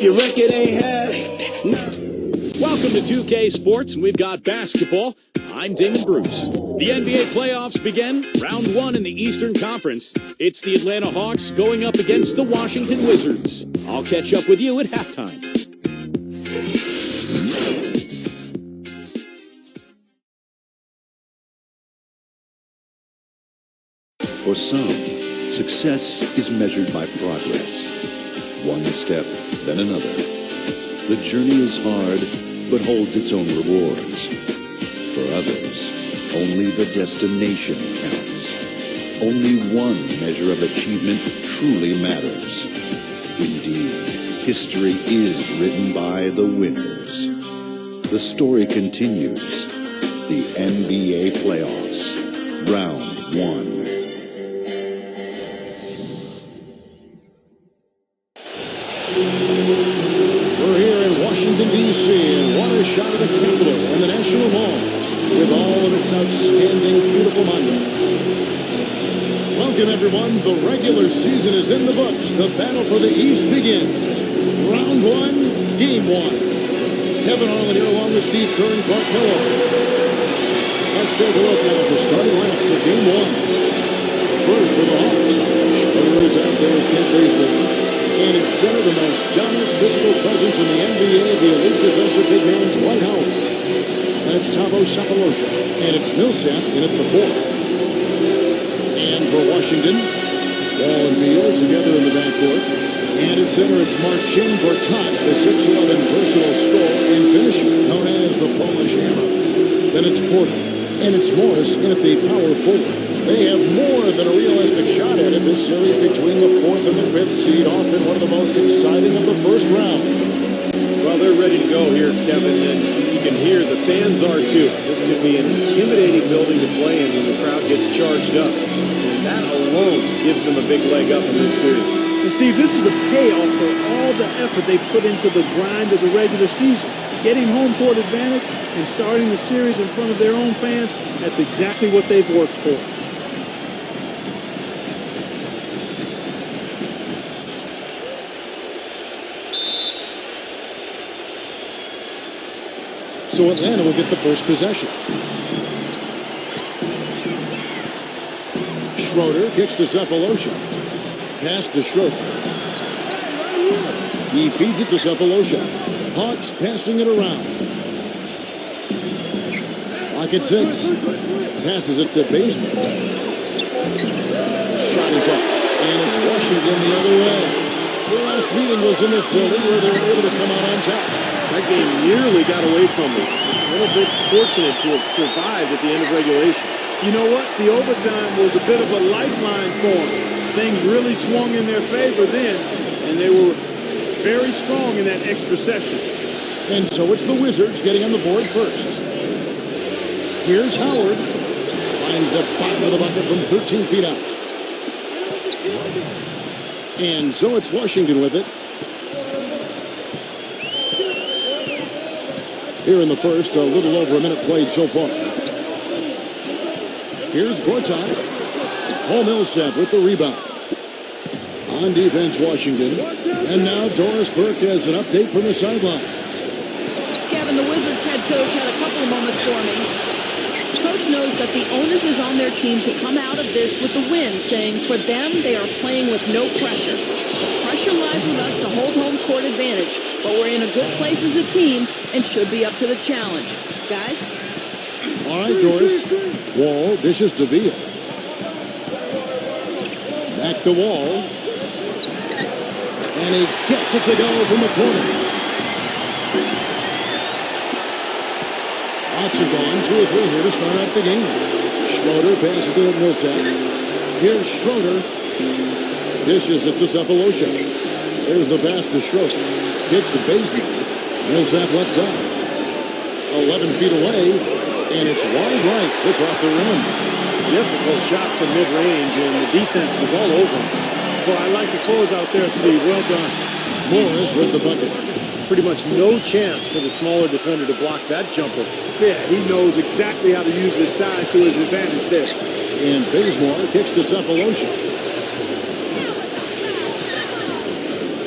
Your record ain't had. Welcome to 2K Sports, and we've got basketball. I'm Damon Bruce. The NBA playoffs begin. Round 1 in the Eastern Conference. It's the Atlanta Hawks going up against the Washington Wizards. I'll catch up with you at halftime. For some, success is measured by progress. One step, then another. The journey is hard, but holds its own rewards. For others, only the destination counts. Only one measure of achievement truly matters. Indeed, history is written by the winners. The story continues. The NBA playoffs, round 1. We're here in Washington, D.C., and what a shot of the Capitol and the National Mall with all of its outstanding, beautiful monuments. Welcome, everyone. The regular season is in the books. The battle for the East begins. Round 1, Game 1. Kevin Harlan here along with Steve Kerr and Clark Kellogg. Let's take a look now at the starting lineups for Game 1. First for the Hawks. Schroeder is out there with Kent Bazemore. And in center, the most dominant physical presence in the NBA, the elite defensive big man, Dwight Howard. That's Thabo Sefolosha. And it's Millsap in at the 4. And for Washington, Wall and Beal together in the backcourt. And in center, it's Marcin Gortat, the 6'11" versatile scorer and finisher, known as the Polish Hammer. Then it's Porter. And it's Morris in at the power forward. They have more than a realistic shot at it this series between the 4th and the 5th seed, often one of the most exciting of the first round. Well, they're ready to go here, Kevin, and you can hear the fans are too. This could be an intimidating building to play in when the crowd gets charged up. And that alone gives them a big leg up in this series. And Steve, this is the payoff for all the effort they put into the grind of the regular season. Getting home court advantage and starting the series in front of their own fans, that's exactly what they've worked for. So Atlanta will get the first possession. Schroeder kicks to Sefolosha. Pass to Schroeder. He feeds it to Sefolosha. Hawks passing it around. Lock at 6. Passes it to Bazemore. Shot is up. And it's Washington the other way. Their last meeting was in this building where they were able to come out on top. That game nearly got away from them. A little bit fortunate to have survived at the end of regulation. You know what? The overtime was a bit of a lifeline for them. Things really swung in their favor then, and they were very strong in that extra session. And so it's the Wizards getting on the board first. Here's Howard. Finds the bottom of the bucket from 13 feet out. And so it's Washington with it. Here in the first, a little over a minute played so far. Here's Gortat. Paul Millsap with the rebound. On defense, Washington. And now Doris Burke has an update from the sidelines. Kevin, the Wizards head coach had a couple of moments for me. Coach knows that the onus is on their team to come out of this with the win, saying for them, they are playing with no pressure. The pressure lies with us to hold home court advantage, but we're in a good place as a team and should be up to the challenge. Guys? All right, Doris. Wall dishes to Beal. Back to Wall. And he gets it to go from the corner. Hawks are gone. 2 or 3 here to start out the game. Schroeder passes to Millsap. Here's Schroeder. Dishes it to Sefolosha. There's the pass to Schroeder. Kicks to Bazemore. Millsap left side. 11 feet away. And it's wide right. It's off the rim. Difficult shot from mid-range, and the defense was all over him. Well, I like the close out there, Steve. Well done. Morris with the bucket. Pretty much no chance for the smaller defender to block that jumper. Yeah, he knows exactly how to use his size to his advantage there. And Bazemore kicks to Sefolosha.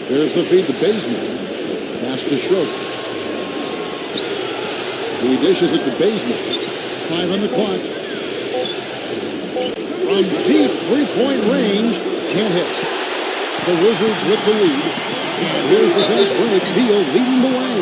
There's the feed to Bazemore. Pass to Schroeder. He dishes it to Bazemore. 5 on the clock. From deep three-point range, can't hit. The Wizards with the lead. And here's the fast break. Beal leading the way.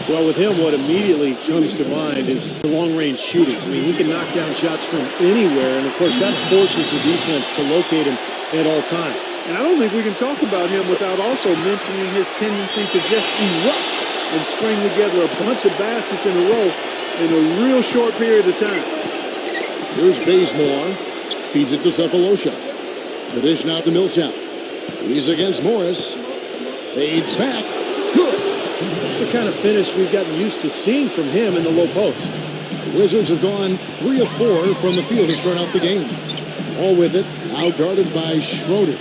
Well, with him, what immediately comes to mind is the long-range shooting. I mean, he can knock down shots from anywhere, and of course, that forces the defense to locate him at all times. And I don't think we can talk about him without also mentioning his tendency to just erupt and string together a bunch of baskets in a row in a real short period of time. Here's Bazemore. Feeds it to Cephalosha. The dish now to Millsap. He's against Morris. Fades back. Good. That's the kind of finish we've gotten used to seeing from him in the low post. The Wizards have gone 3 of 4 from the field to start out the game. All with it, now guarded by Schroeder.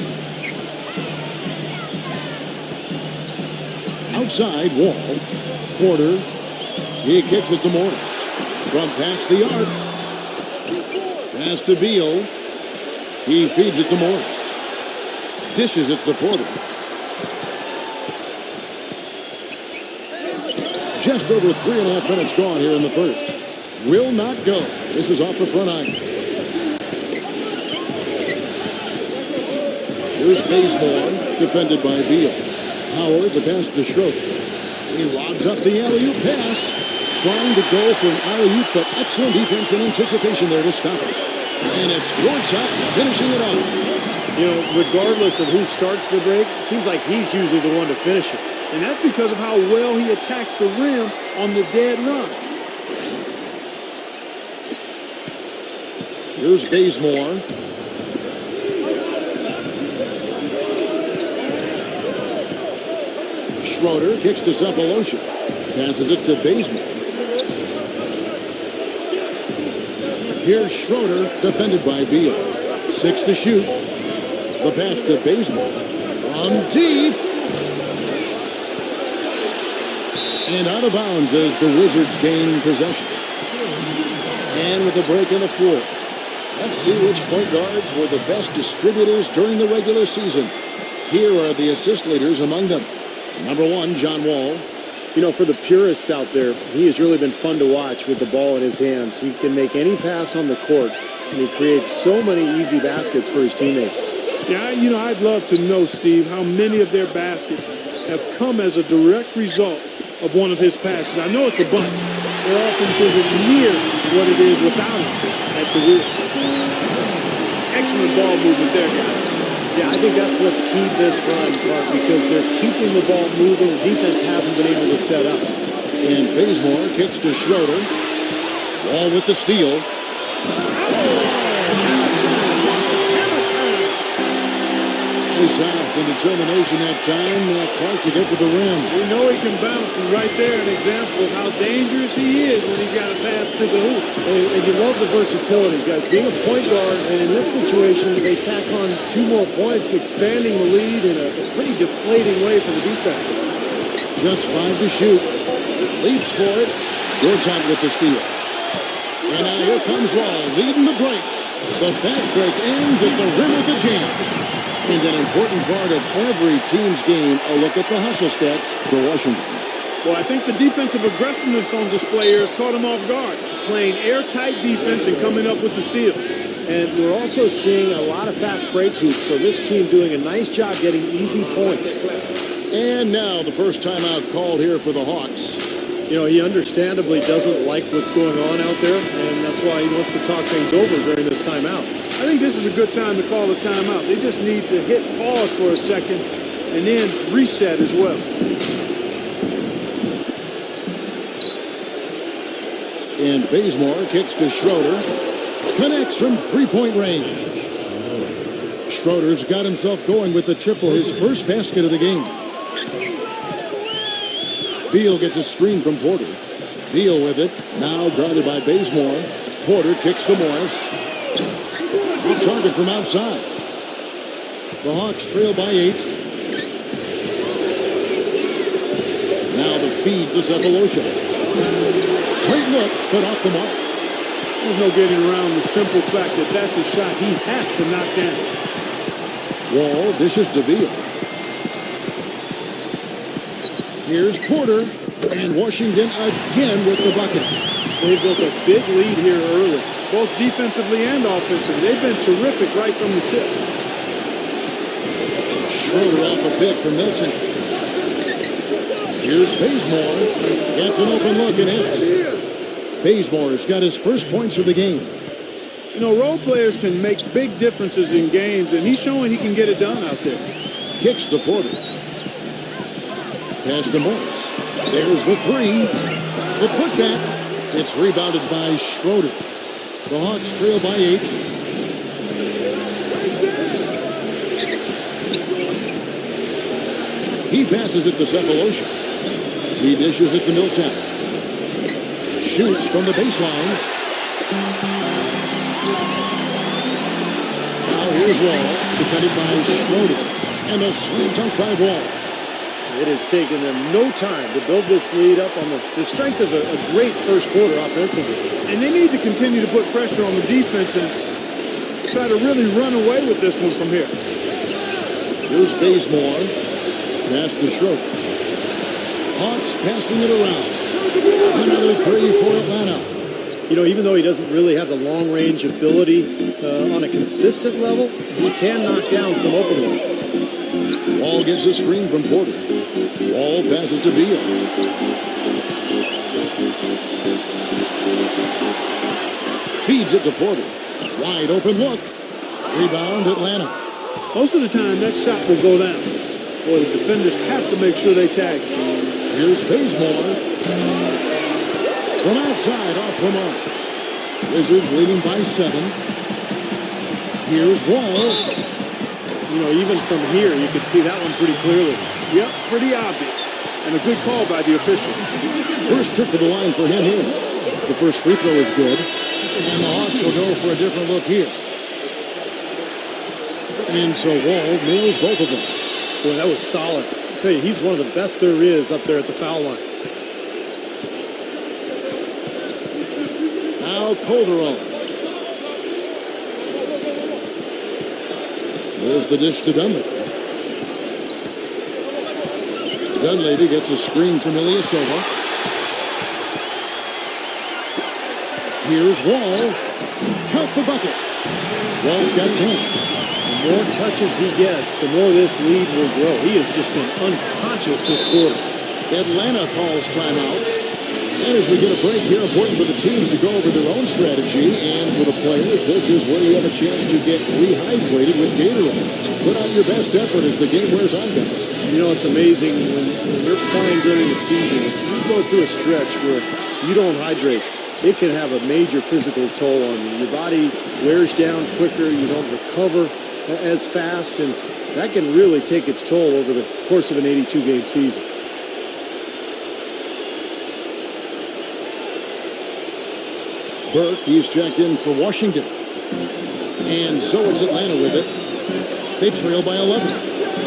Outside, Wall. Porter. He kicks it to Morris. From past the arc. Pass to Beal. He feeds it to Morris. Dishes it to Porter. Just over 3.5 minutes gone here in the first. Will not go. This is off the front iron. Here's Bazemore, defended by Beal. Howard, the pass to Schroeder. He lobs up the alley-oop pass. Trying to go for an alley-oop, but excellent defense and anticipation there to stop it. And it's Gortat finishing it off. You know, regardless of who starts the break, it seems like he's usually the one to finish it. And that's because of how well he attacks the rim on the dead run. Here's Bazemore. Schroeder kicks to Cephalosha. Passes it to Bazemore. Here's Schroeder, defended by Beal. 6 to shoot. The pass to Bazemore. From deep. And out of bounds as the Wizards gain possession. And with a break in the floor. Let's see which point guards were the best distributors during the regular season. Here are the assist leaders among them. Number 1, John Wall. You know, for the purists out there, he has really been fun to watch with the ball in his hands. He can make any pass on the court, and he creates so many easy baskets for his teammates. Yeah, I'd love to know, Steve, how many of their baskets have come as a direct result of one of his passes. I know it's a bunch. Their offense isn't near what it is without him at the wheel. Excellent ball movement there, guys. Yeah, I think that's what's keyed this run, Clark, because they're keeping the ball moving. The defense hasn't been able to set up. And Bazemore kicks to Schroeder. Wall with the steal. Nice off and determination that time. Clark to get to the rim. We know he can bounce, and right there an example of how dangerous he is when he's got a path to the hoop. And you love the versatility, guys. Being a point guard, and in this situation, they tack on 2 more points, expanding the lead in a pretty deflating way for the defense. Just 5 to shoot. Leaps for it. Gortat with the steal. And now here comes Wall, leading the break. The fast break ends at the rim with a jam. And an important part of every team's game, a look at the hustle stats for Washington. Well, I think the defensive aggressiveness on display here has caught him off guard. Playing airtight defense and coming up with the steal. And we're also seeing a lot of fast break heats, so this team doing a nice job getting easy points. And now the first timeout called here for the Hawks. You know, he understandably doesn't like what's going on out there, and that's why he wants to talk things over during this timeout. I think this is a good time to call a timeout. They just need to hit pause for a second and then reset as well. And Bazemore kicks to Schroeder. Connects from three-point range. Schroeder's got himself going with the triple, his first basket of the game. Beal gets a screen from Porter. Beal with it, now guarded by Bazemore. Porter kicks to Morris. Good target from outside. The Hawks trail by 8. Now the feed to Cephalosha. Great look, but off the mark. There's no getting around the simple fact that that's a shot he has to knock down. Wall dishes to Beal. Here's Porter, and Washington again with the bucket. They've built a big lead here early. Both defensively and offensively. They've been terrific right from the tip. Schroeder off a pick from Millsap. Here's Bazemore. Gets an open look and hits. Bazemore's got his first points of the game. You know, role players can make big differences in games, and he's showing he can get it done out there. Kicks to Porter. Pass to Morris. There's the three. The putback. It's rebounded by Schroeder. The Hawks trail by 8. He passes it to Cephalosha. He dishes it to Millsap. Shoots from the baseline. Now here's Wall, defended by Schroeder. And the slam dunk by Wall. It has taken them no time to build this lead up on the strength of a great first quarter offensively. And they need to continue to put pressure on the defense and try to really run away with this one from here. Here's Bazemore. Pass to Schroeder. Hawks passing it around. Another three for Atlanta. You know, even though he doesn't really have the long-range ability on a consistent level, he can knock down some open ones. Wall gets a screen from Porter. Wall passes to Beal. Feeds it to Porter. Wide open look. Rebound Atlanta. Most of the time, that shot will go down. Or the defenders have to make sure they tag. Here's Bazemore. From outside, off the mark. Wizards leading by 7. Here's Wall. You know, even from here, you could see that one pretty clearly. Yep, pretty obvious. And a good call by the official. First trip to the line for him here. The first free throw is good. And the Hawks will go for a different look here. And so Wall nails both of them. Boy, that was solid. I tell you, he's one of the best there is up there at the foul line. Now Calderon. There's the dish to Dunleavy. Dunleavy gets a screen from Ilyasova. Here's Wall. Count the bucket. Wall's got 10. The more touches he gets, the more this lead will grow. He has just been unconscious this quarter. Atlanta calls timeout. And as we get a break here, important for the teams to go over their own strategy. And for the players, this is where you have a chance to get rehydrated with Gatorade. Put out your best effort as the game wears on, guys. You know, it's amazing when you're playing during the season, you go through a stretch where you don't hydrate. It can have a major physical toll on you. Your body wears down quicker. You don't recover as fast. And that can really take its toll over the course of an 82-game season. Burke, he's checked in for Washington. And so it's Atlanta with it. They trail by 11.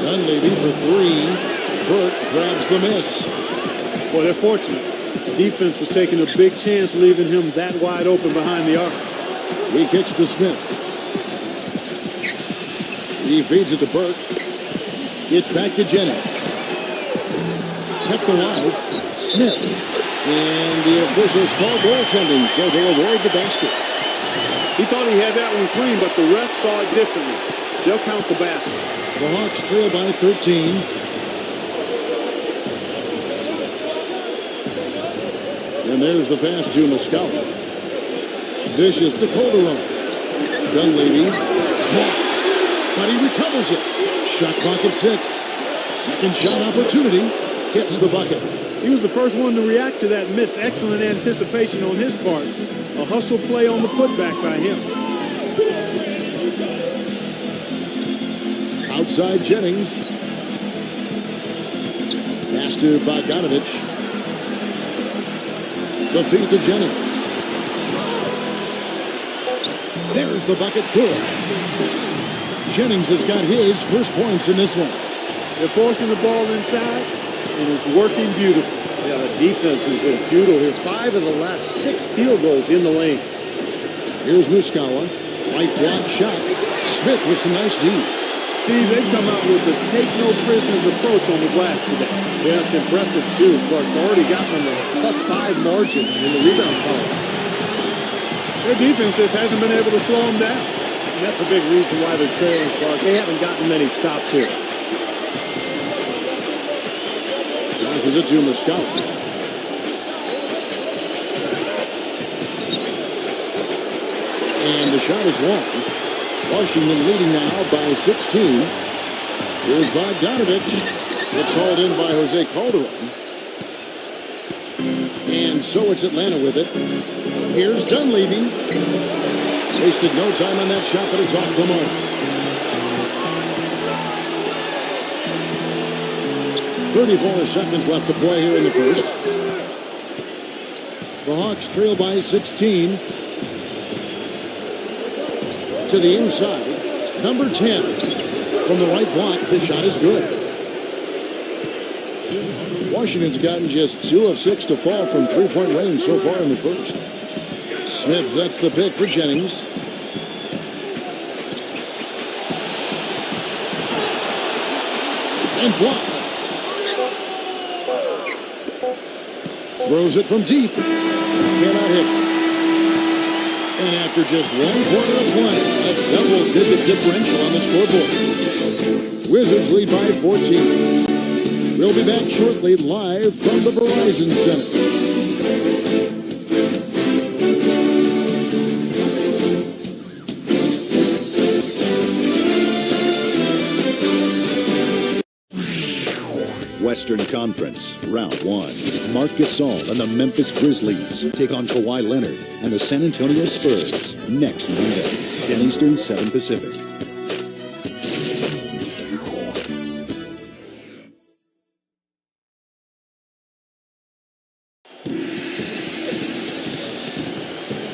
Dunleavy for 3. Burke grabs the miss. Boy, they're fortunate. The defense was taking a big chance, leaving him that wide open behind the arc. He kicks to Smith. He feeds it to Burke. It's back to Jennings. Kept alive. Smith. And the officials call goaltending, so they award the basket. He thought he had that one clean, but the ref saw it differently. They'll count the basket. The Hawks trail by 13. And there's the pass to Muscala. Dishes to Calderon. Dunleavy. Caught. But he recovers it. Shot clock at 6. Second shot opportunity. Gets the bucket. He was the first one to react to that miss. Excellent anticipation on his part. A hustle play on the putback by him. Outside Jennings. Pass to Bogdanovich. The feed to Jennings. There's the bucket. Good. Jennings has got his first points in this one. They're forcing the ball inside, and it's working beautifully. Yeah, the defense has been futile here. 5 of the last 6 field goals in the lane. Here's Muscala. Right block shot. Smith with some nice D. Steve, they've come out with a take-no-prisoners approach on the glass today. Yeah, it's impressive, too. Clark's already gotten them a +5 margin in the rebound column. Their defense just hasn't been able to slow them down. And that's a big reason why they're trailing Clark. They haven't gotten many stops here. Passes it to Muscala. And the shot is long. Washington leading now by 16. Here's Bogdanovich. It's hauled in by Jose Calderon. And so it's Atlanta with it. Here's Dunleavy. Wasted no time on that shot, but it's off the mark. 34 seconds left to play here in the first. The Hawks trail by 16. To the inside. Number 10. From the right block, the shot is good. Washington's gotten just 2 of 6 to fall from three-point range so far in the first. Smith sets the pick for Jennings. And blocked. Throws it from deep. Cannot hit. And after just 1 quarter of play, a double-digit differential on the scoreboard. Wizards lead by 14. We'll be back shortly live from the Verizon Center. Western Conference, Round 1. Marc Gasol and the Memphis Grizzlies take on Kawhi Leonard and the San Antonio Spurs next Monday, 10 Eastern, 7 Pacific.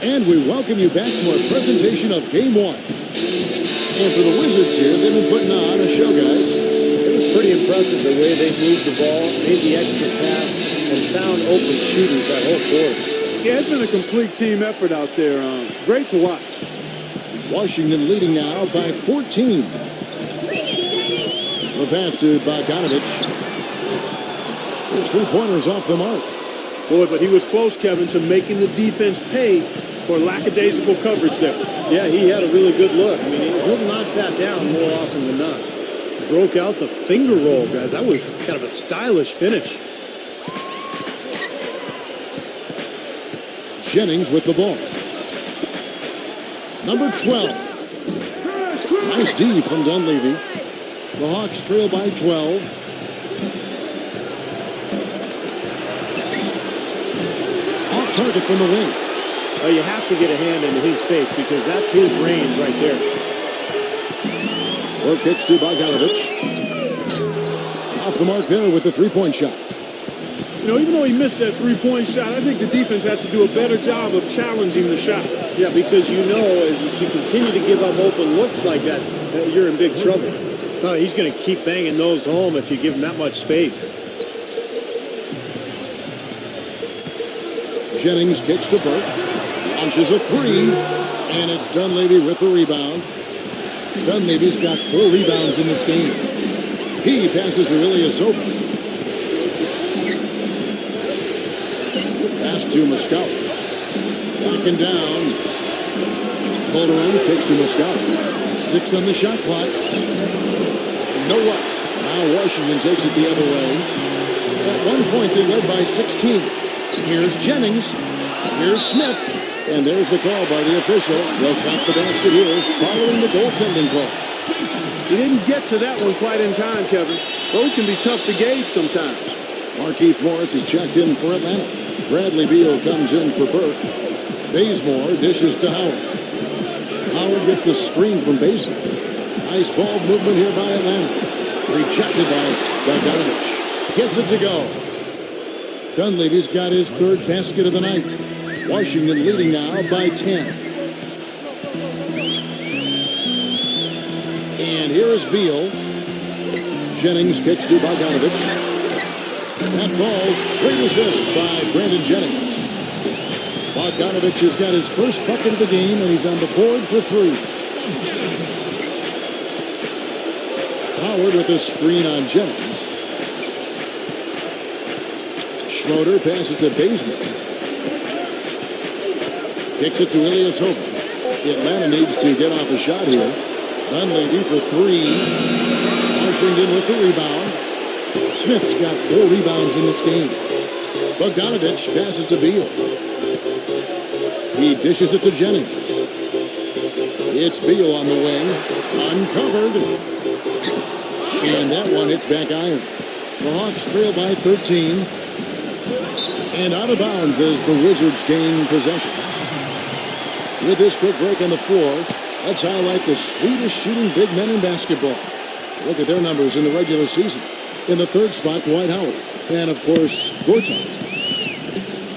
And we welcome you back to our presentation of Game 1. And for the Wizards here, they've been putting on a show, guys. It was pretty impressive the way they moved the ball, made the extra pass, and found open shooters that whole quarter. Yeah, it's been a complete team effort out there. Great to watch. Washington leading now by 14. The pass to Bogdanovich. His three-pointers off the mark. Boy, but he was close, Kevin, to making the defense pay for lackadaisical coverage there. Yeah, he had a really good look. I mean, he'll knock that down more often than not. Broke out the finger roll, guys. That was kind of a stylish finish. Jennings with the ball. Number 12. Nice D from Dunleavy. The Hawks trail by 12. Off target from the wing. Well, you have to get a hand into his face because that's his range right there. Work pitch to Bogdanovich. Off the mark there with the three-point shot. You know, even though he missed that three-point shot, I think the defense has to do a better job of challenging the shot. Yeah, because you know if you continue to give up open looks like that, you're in big trouble. Oh, he's going to keep banging those home if you give him that much space. Jennings kicks to Burke. Launches a three. And it's Dunleavy with the rebound. Dunleavy's got 4 rebounds in this game. He passes to Ilyasova. Pass to Muscala. Backing down. Pulled around, kicks to Muscala. 6 on the shot clock. No luck. Now Washington takes it the other way. At one point, they led by 16. Here's Jennings. Here's Smith. And there's the call by the official. They'll count the basket here following the goaltending call. He didn't get to that one quite in time, Kevin. Those can be tough to gauge sometimes. Markieff Morris is checked in for Atlanta. Bradley Beal comes in for Burke. Bazemore dishes to Howard. Howard gets the screen from Bazemore. Nice ball movement here by Atlanta. Rejected by Bogdanovich. Gets it to go. Dunleavy's got his 3rd basket of the night. Washington leading now by 10. And here is Beal. Jennings kicks to Bogdanovich. That falls. Great assist by Brandon Jennings. Bogdanovich has got his first bucket of the game, and he's on the board for 3. Howard with a screen on Jennings. Schroeder passes to Bazemore. Kicks it to Ilyasova. Atlanta needs to get off a shot here. Dunleavy for three. Washington with the rebound. Smith's got 4 rebounds in this game. Bogdanovich passes to Beal. He dishes it to Jennings. It's Beal on the wing. Uncovered. And that one hits back iron. The Hawks trail by 13. And out of bounds as the Wizards gain possession. With this quick break on the floor, let's highlight the sweetest shooting big men in basketball. Look at their numbers in the regular season. In the third spot, Dwight Howard. And, of course, Gortat.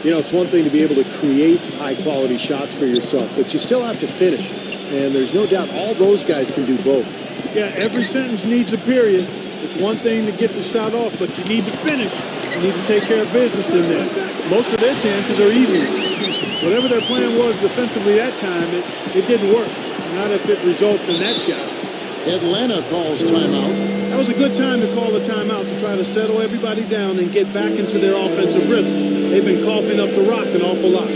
You know, it's one thing to be able to create high-quality shots for yourself, but you still have to finish. And there's no doubt all those guys can do both. Yeah, every sentence needs a period. It's one thing to get the shot off, but you need to finish. You need to take care of business in there. Most of their chances are easy ones. Whatever their plan was defensively that time, it didn't work. Not if it results in that shot. Atlanta calls timeout. That was a good time to call a timeout to try to settle everybody down and get back into their offensive rhythm. They've been coughing up the rock an awful lot.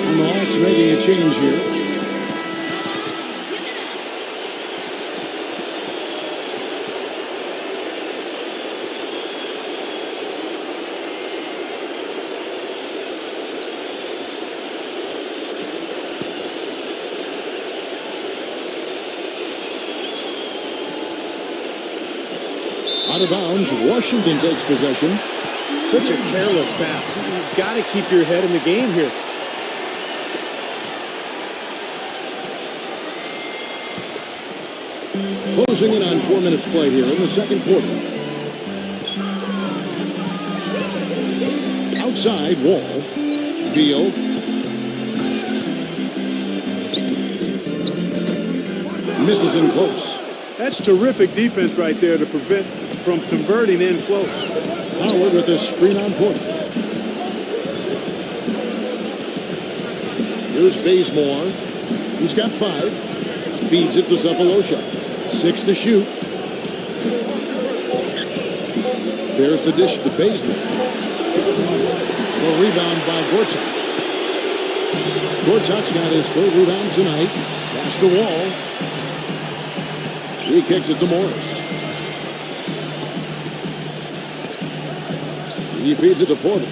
And the Hawks making a change here. Out of bounds, Washington takes possession. Such a careless pass. You've got to keep your head in the game here. Closing in on 4 minutes played here in the second quarter. Outside, Wall. Beal. Misses in close. That's terrific defense right there to prevent from converting in close. Howard with this screen on point. Here's Bazemore. He's got 5. Feeds it to Cephalosha. 6 to shoot. There's the dish to Bazemore. The rebound by Gortat. Gortat's got his 3rd rebound tonight. Pass to Wall. He kicks it to Morris. He feeds it to Porter.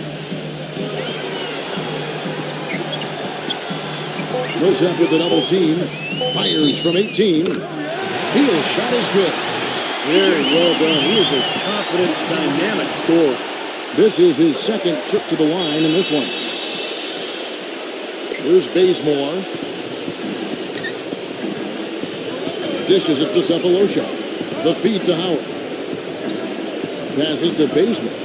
Millsap with the double team. Fires from 18. Beal's shot is good. Very well done. He is a confident, dynamic scorer. This is his 2nd trip to the line in this one. Here's Bazemore. Dishes it to Cephalosha. The feed to Howard. Passes to Bazemore.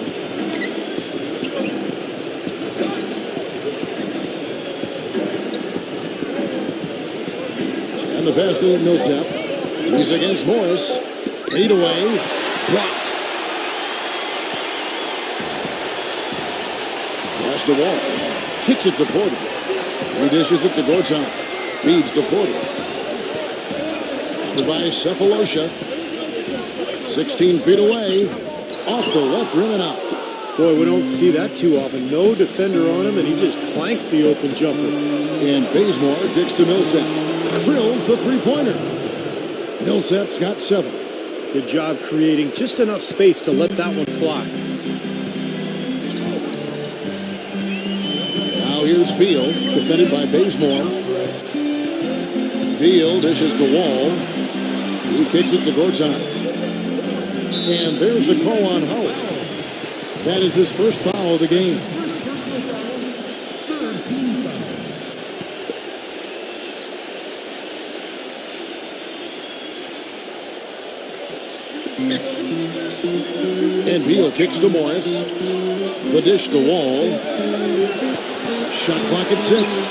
And the pass to Millsap. He's against Morris. Fade away. Blocked. Pass to Wall. Kicks it to Porter. He dishes it to Gortat. Feeds to Porter. By Cephalosha. 16 feet away. Off the left rim and out. Boy, we don't see that too often. No defender on him, and he just clanks the open jumper. And Bazemore kicks to Millsap. Drills the three-pointer. Millsap's got 7. Good job creating just enough space to let that one fly. Now here's Beal, defended by Bazemore. Beal dishes to Wall. He kicks it to Gortat. And there's the call on Howard. That is his first foul of the game. And Beal kicks to Morris. The dish to Wall. Shot clock at 6.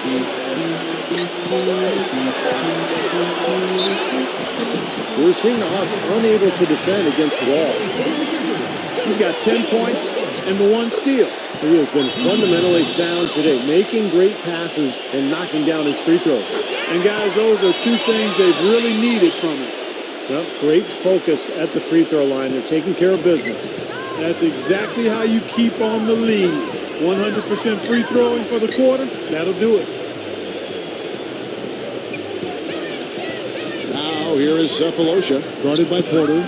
We're seeing the Hawks unable to defend against Wall. He's got 10 points and the 1 steal. He has been fundamentally sound today, making great passes and knocking down his free throws. And guys, those are 2 things they've really needed from him. Well, great focus at the free throw line. They're taking care of business. That's exactly how you keep on the lead. 100% free throwing for the quarter, that'll do it. Now here is Cephalosha, guarded by Porter.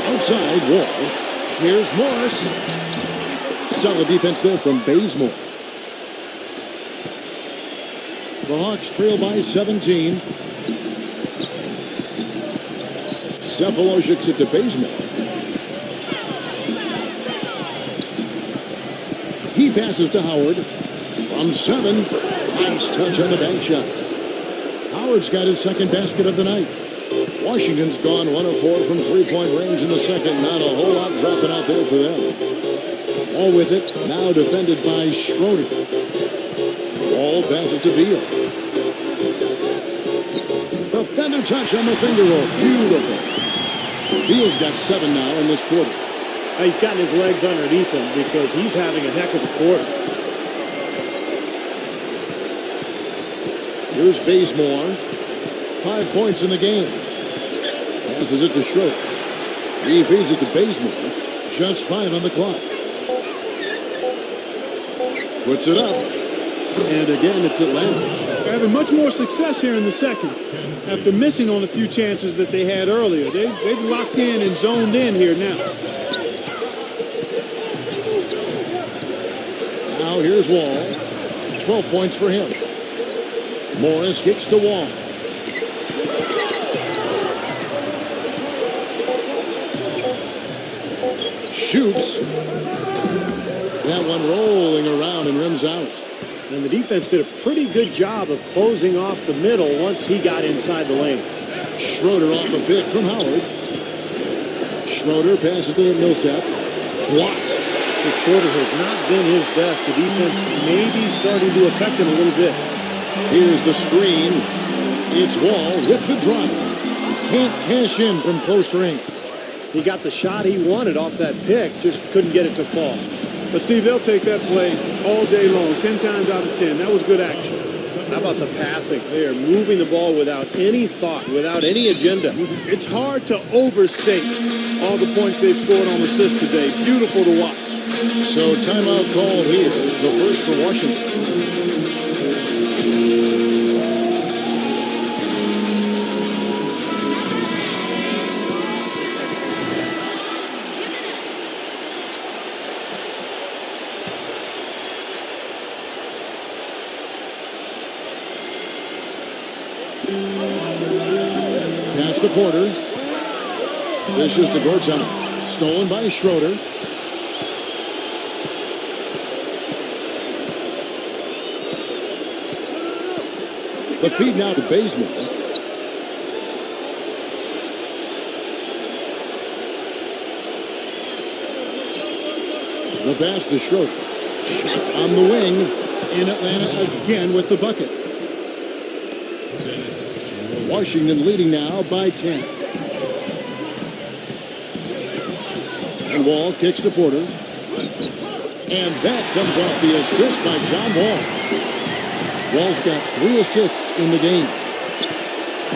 Outside Wall. Here's Morris. Solid defense there from Bazemore. The Hawks trail by 17. Cephalosha kicks it to Bazemore. He passes to Howard. From 7. Nice touch on the bank shot. Howard's got his second basket of the night. Washington's gone 1 of 4 from three-point range in the second. Not a whole lot dropping out there for them. All with it. Now defended by Schroeder. Ball passes to Beal. The feather touch on the finger roll. Beautiful. Beal's got 7 now in this quarter. He's gotten his legs underneath him because he's having a heck of a quarter. Here's Bazemore. 5 points in the game. Passes it to Schroeder. He feeds it to Bazemore. Just 5 on the clock. Puts it up. And again, it's Atlanta. They're having much more success here in the second. After missing on a few chances that they had earlier. They've locked in and zoned in here now. Now here's Wall. 12 points for him. Morris kicks to Wall. Shoots. That one rolling around and rims out. And the defense did a pretty good job of closing off the middle once he got inside the lane. Schroeder off a pick from Howard. Schroeder passes to Millsap. Blocked. This quarter has not been his best. The defense may be starting to affect him a little bit. Here's the screen. It's Wall with the drive. Can't cash in from close range. He got the shot he wanted off that pick, just couldn't get it to fall. But Steve, they'll take that play all day long, 10 times out of 10. That was good action. How about the passing? They are moving the ball without any thought, without any agenda. It's hard to overstate all the points they've scored on assists today. Beautiful to watch. So timeout called here. The first for Washington. Pass to Porter. This is to Gortat. Stolen by Schroeder. The feed now to Bazemore. The pass to Schroeder. Shot on the wing. In Atlanta again with the bucket. Washington leading now by 10. And Wall kicks to Porter. And that comes off the assist by John Wall. Wall's got 3 assists in the game.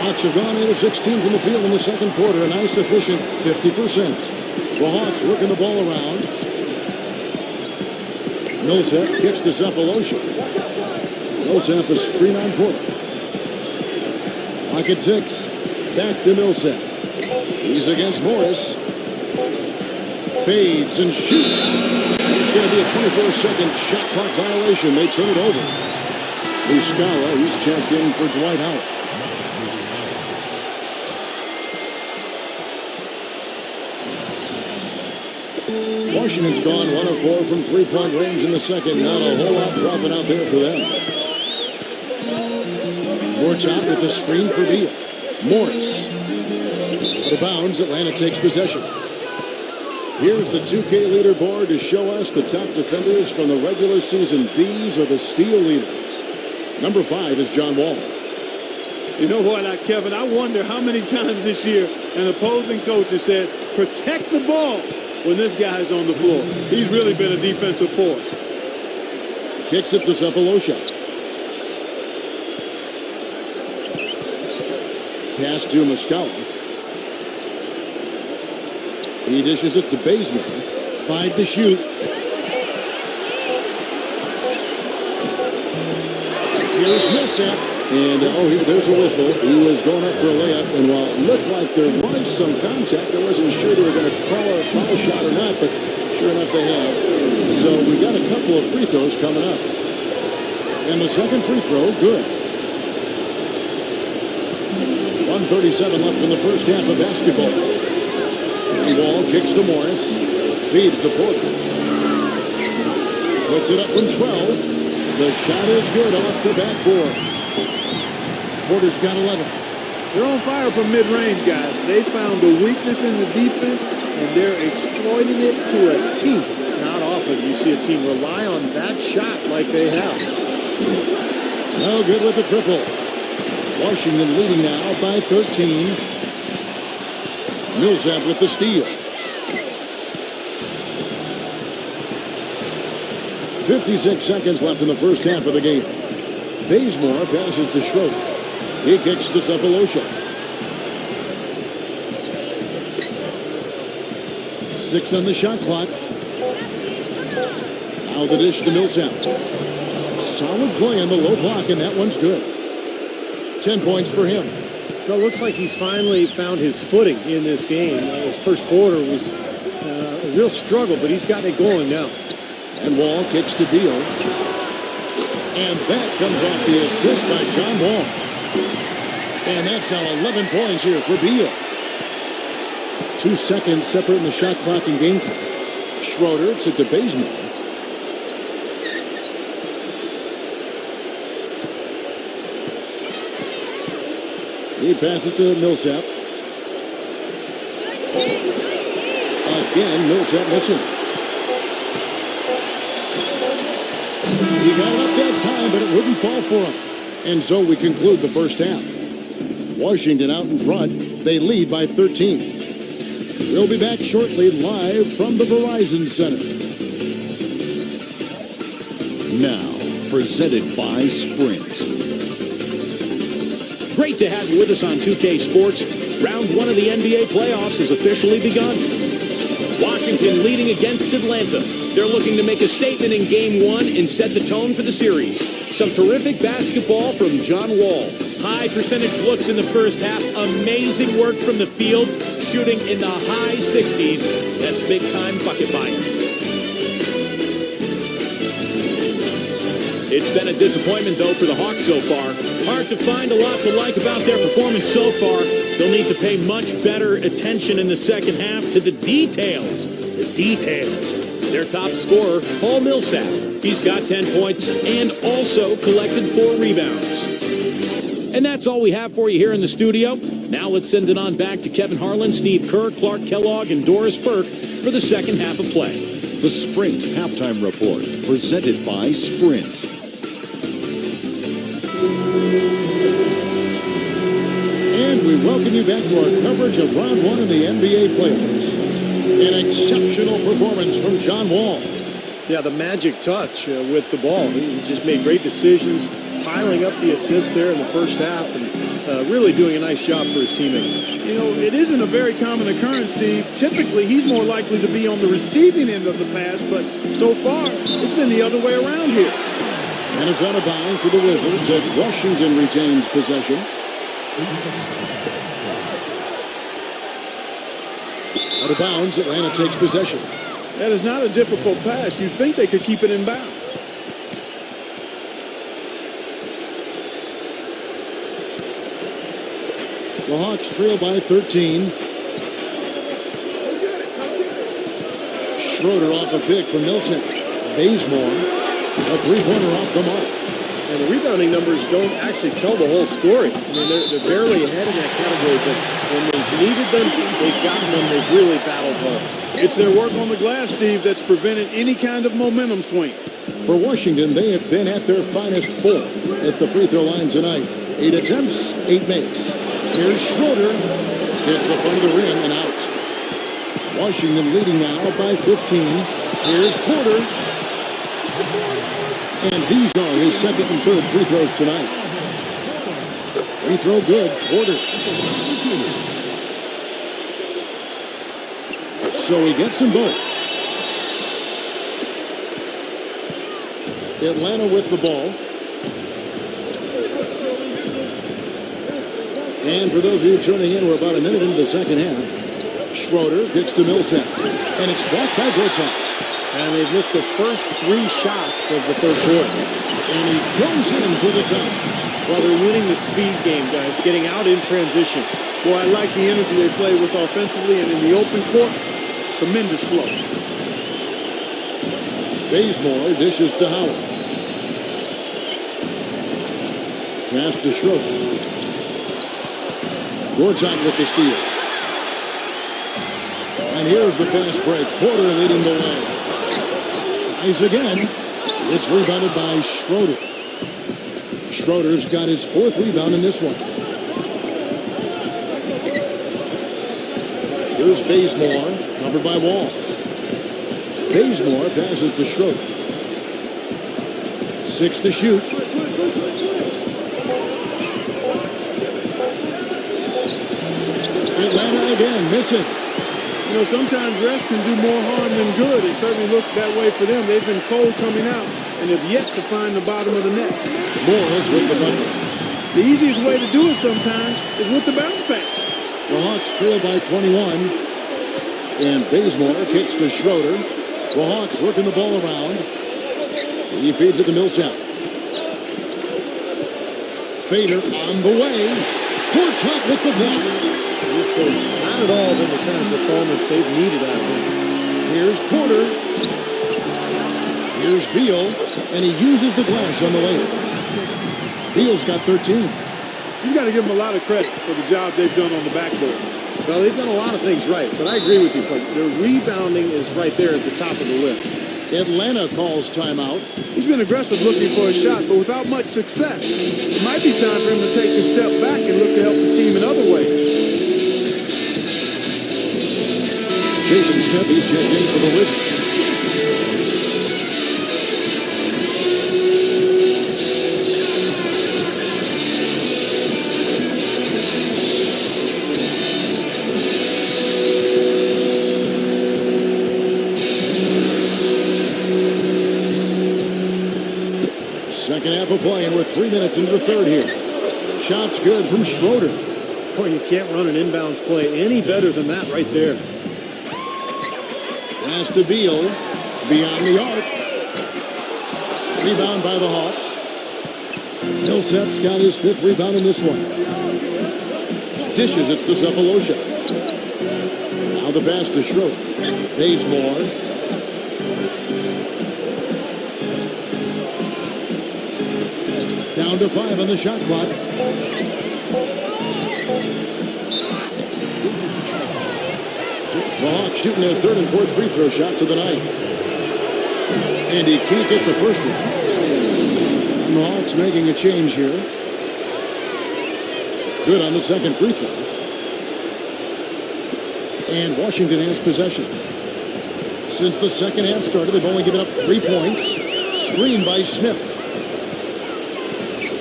Hawks have gone 8 of 16 from the field in the second quarter. A nice efficient 50%. The Hawks working the ball around. Millsap kicks to Cephalosha. Millsap a screen on Porter. Pocket 6. Back to Millsap. He's against Morris. Fades and shoots. It's going to be a 24-second shot clock violation. They turn it over. Muscala, he's checked in for Dwight Howard. Washington's gone 1 of 4 from three-point range in the second. Not a whole lot dropping out there for them. Gortat with the screen for Beal. Morris. Out of bounds, Atlanta takes possession. Here's the 2K leaderboard to show us the top defenders from the regular season. These are the steal leaders. Number 5 is John Wall. You know what, Kevin, I wonder how many times this year an opposing coach has said, protect the ball when this guy's on the floor. He's really been a defensive force. Kicks it to Cephalosha. Pass to Muscala. He dishes it to Bazemore. 5 to shoot. Here's Millsap. And, there's a whistle. He was going up for a layup, and while it looked like there was some contact, I wasn't sure they were going to call a foul shot or not, but sure enough they have. So we got a couple of free throws coming up. And the second free throw, good. 1:37 left in the first half of basketball. And Wall kicks to Morris. Feeds to Porter. Puts it up from 12. The shot is good off the backboard. Porter's got 11. They're on fire from mid-range, guys. They found a weakness in the defense, and they're exploiting it to a T. Not often you see a team rely on that shot like they have. No good with the triple. Washington leading now by 13. Millsap with the steal. 56 seconds left in the first half of the game. Bazemore passes to Schroeder. He kicks to Cephalosha. 6 on the shot clock. Now the dish to Millsap. Solid play on the low block, and that one's good. 10 points for him. Well, it looks like he's finally found his footing in this game. His first quarter was a real struggle, but he's got it going now. And Wall kicks to Beal. And that comes off the assist by John Wall. And that's now 11 points here for Beal. 2 seconds separating the shot clock and game clock. Schroeder to Bazemore. He passes to Millsap. Again, Millsap missing. He got it up that time, but it wouldn't fall for him. And so we conclude the first half. Washington out in front. They lead by 13. We'll be back shortly live from the Verizon Center. Now, presented by Sprint. Great to have you with us on 2K Sports. Round 1 of the NBA playoffs has officially begun. Washington leading against Atlanta. They're looking to make a statement in Game 1 and set the tone for the series. Some terrific basketball from John Wall. High percentage looks in the first half. Amazing work from the field, shooting in the high 60s. That's big-time bucket by him. It's been a disappointment, though, for the Hawks so far. Hard to find a lot to like about their performance so far. They'll need to pay much better attention in the second half to the details. The details. Their top scorer, Paul Millsap. He's got 10 points and also collected 4 rebounds. And that's all we have for you here in the studio. Now let's send it on back to Kevin Harlan, Steve Kerr, Clark Kellogg, and Doris Burke for the second half of play. The Sprint Halftime Report, presented by Sprint. And we welcome you back to our coverage of Round 1 of the NBA playoffs. An exceptional performance from John Wall. Yeah, the magic touch with the ball. He just made great decisions, piling up the assists there in the first half, and really doing a nice job for his teammates. You know, it isn't a very common occurrence, Steve. Typically, he's more likely to be on the receiving end of the pass, but so far, it's been the other way around here. And it's out of bounds to the Wizards as Washington retains possession. Out of bounds, Atlanta takes possession. That is not a difficult pass. You'd think they could keep it in bounds. The Hawks trail by 13. Schroeder off a pick from Millsap. Bazemore, a three-pointer off the mark. And the rebounding numbers don't actually tell the whole story. I mean, they're barely ahead in that category, but when they've needed them, they've gotten them. They've really battled hard. It's their work on the glass, Steve, that's prevented any kind of momentum swing. For Washington, they have been at their finest 4th at the free throw line tonight. 8 attempts, 8 makes. Here's Schroeder. Gets the front of the rim and out. Washington leading now by 15. Here's Porter. And these are his second and third free throws tonight. Free throw good. Porter. So he gets them both. Atlanta with the ball. And for those of you tuning in, we're about a minute into the second half. Schroeder gets to Millsap. And it's blocked by Gortat. And they've missed the first 3 shots of the third quarter. And he goes in for the dunk. Well, they're winning the speed game, guys, getting out in transition. Boy, I like the energy they play with offensively, and in the open court, tremendous flow. Bazemore dishes to Howard. Pass to Schroeder. Gortat with the steal. And here's the fast break. Porter leading the way. Tries again. It's rebounded by Schroeder. Schroeder's got his 4th rebound in this one. Here's Bazemore, covered by Wall. Bazemore passes to Schroeder. 6 to shoot. Atlanta again, missing. You know, sometimes rest can do more harm than good. It certainly looks that way for them. They've been cold coming out and have yet to find the bottom of the net. Morris with the bucket. The easiest way to do it sometimes is with the bounce pass. The Hawks trail by 21. And Bazemore kicks to Schroeder. The Hawks working the ball around. He feeds it to Millsap. Fader on the way. Gortat with the block. This has not at all been the kind of performance they've needed out of him. Here's Porter. Here's Beal. And he uses the glass on the layup. Beal's got 13. You got to give them a lot of credit for the job they've done on the backboard. Well, they've done a lot of things right, but I agree with you. But their rebounding is right there at the top of the list. Atlanta calls timeout. He's been aggressive looking for a shot, but without much success. It might be time for him to take a step back and look to help the team in other ways. Jason Smith, he's checked in for the Wizards. Second half of play, and we're 3 minutes into the third here. Shots good from Schroeder. Boy, you can't run an inbounds play any better than that right there. Pass to Beal. Beyond the arc. Rebound by the Hawks. Millsap's got his 5th rebound in this one. Dishes it to Cephalosha. Now the pass to Schroeder. Bazemore. Down to 5 on the shot clock. The Hawks shooting their 3rd and 4th free throw shots of the night. And he can't get the first one. And the Hawks making a change here. Good on the 2nd free throw. And Washington has possession. Since the second half started, they've only given up 3 points. Screen by Smith.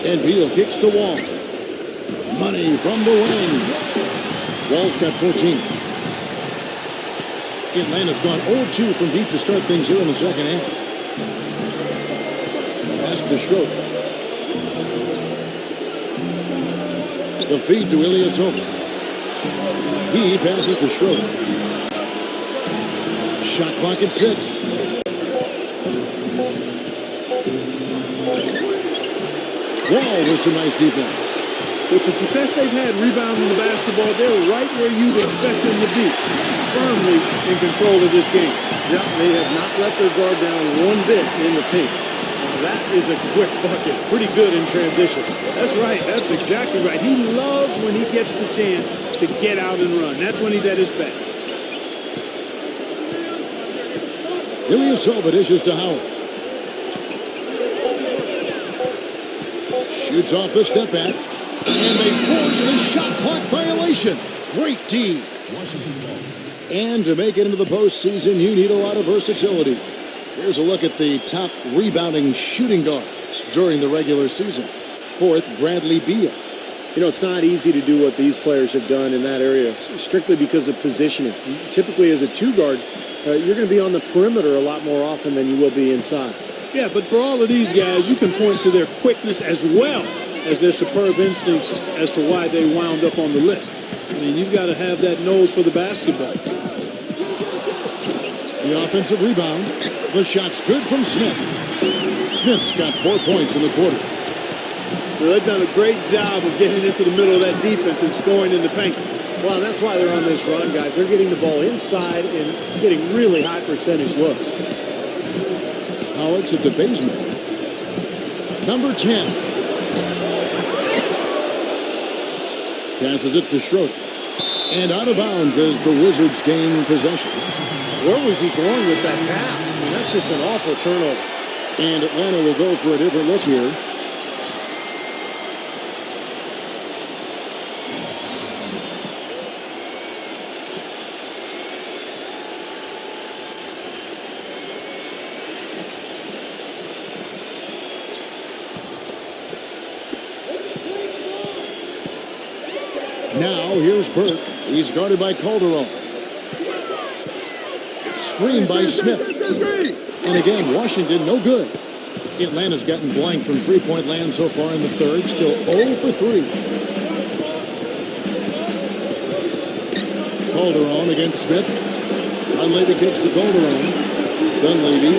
And Beal kicks the Wall. Money from the wing. Wall's got 14. Atlanta's gone 0-2 from deep to start things here in the second half. Pass to Schroeder. The feed to Ilyasova. He passes to Schroeder. Shot clock at 6. Wall with some nice defense. With the success they've had rebounding the basketball, they're right where you'd expect them to be. Firmly in control of this game. Yeah, they have not let their guard down one bit in the paint. Now that is a quick bucket. Pretty good in transition. That's right. That's exactly right. He loves when he gets the chance to get out and run. That's when he's at his best. Ilyasova dishes to Howard. Shoots off the step back. And they force the shot clock violation. Great team. Washington ball. And to make it into the postseason, you need a lot of versatility. Here's a look at the top rebounding shooting guards during the regular season. 4th, Bradley Beal. You know, it's not easy to do what these players have done in that area, strictly because of positioning. Typically, as a two-guard, you're going to be on the perimeter a lot more often than you will be inside. Yeah, but for all of these guys, you can point to their quickness as well as their superb instincts as to why they wound up on the list. I mean, you've got to have that nose for the basketball. The offensive rebound. The shot's good from Smith. Smith's got 4 points in the quarter. Well, they've done a great job of getting into the middle of that defense and scoring in the paint. Well, that's why they're on this run, guys. They're getting the ball inside and getting really high percentage looks. Now it's it to Bazemore. Number 10. Passes it to Schroeder. And out of bounds as the Wizards gain possession. Where was he going with that pass? I mean, that's just an awful turnover. And Atlanta will go for a different look here. Now here's Burke. He's guarded by Calderon. Screen by Smith. And again, Washington no good. Atlanta's gotten blank from three-point land so far in the third. Still 0 for 3. Calderon against Smith. Dunleavy kicks to Calderon. Dunleavy.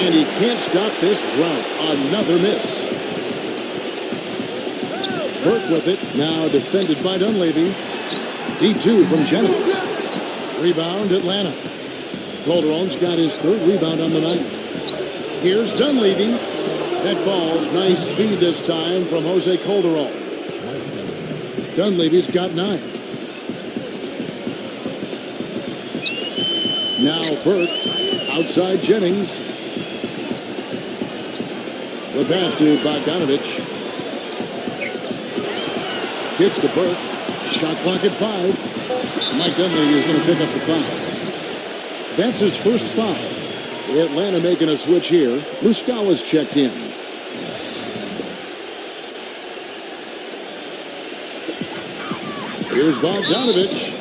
And he can't stop this drought. Another miss. Burke with it. Now defended by Dunleavy. D2 from Jennings. Rebound Atlanta. Calderon's got his third rebound on the night. Here's Dunleavy. That falls. Nice feed this time from Jose Calderon. Dunleavy's got 9. Now Burke. Outside Jennings. The pass to Bogdanovich. Kicks to Burke. Shot clock at 5. Mike Dunleavy is going to pick up the foul. That's his first foul. Atlanta making a switch here. Muscala's checked in. Here's Bogdanovich.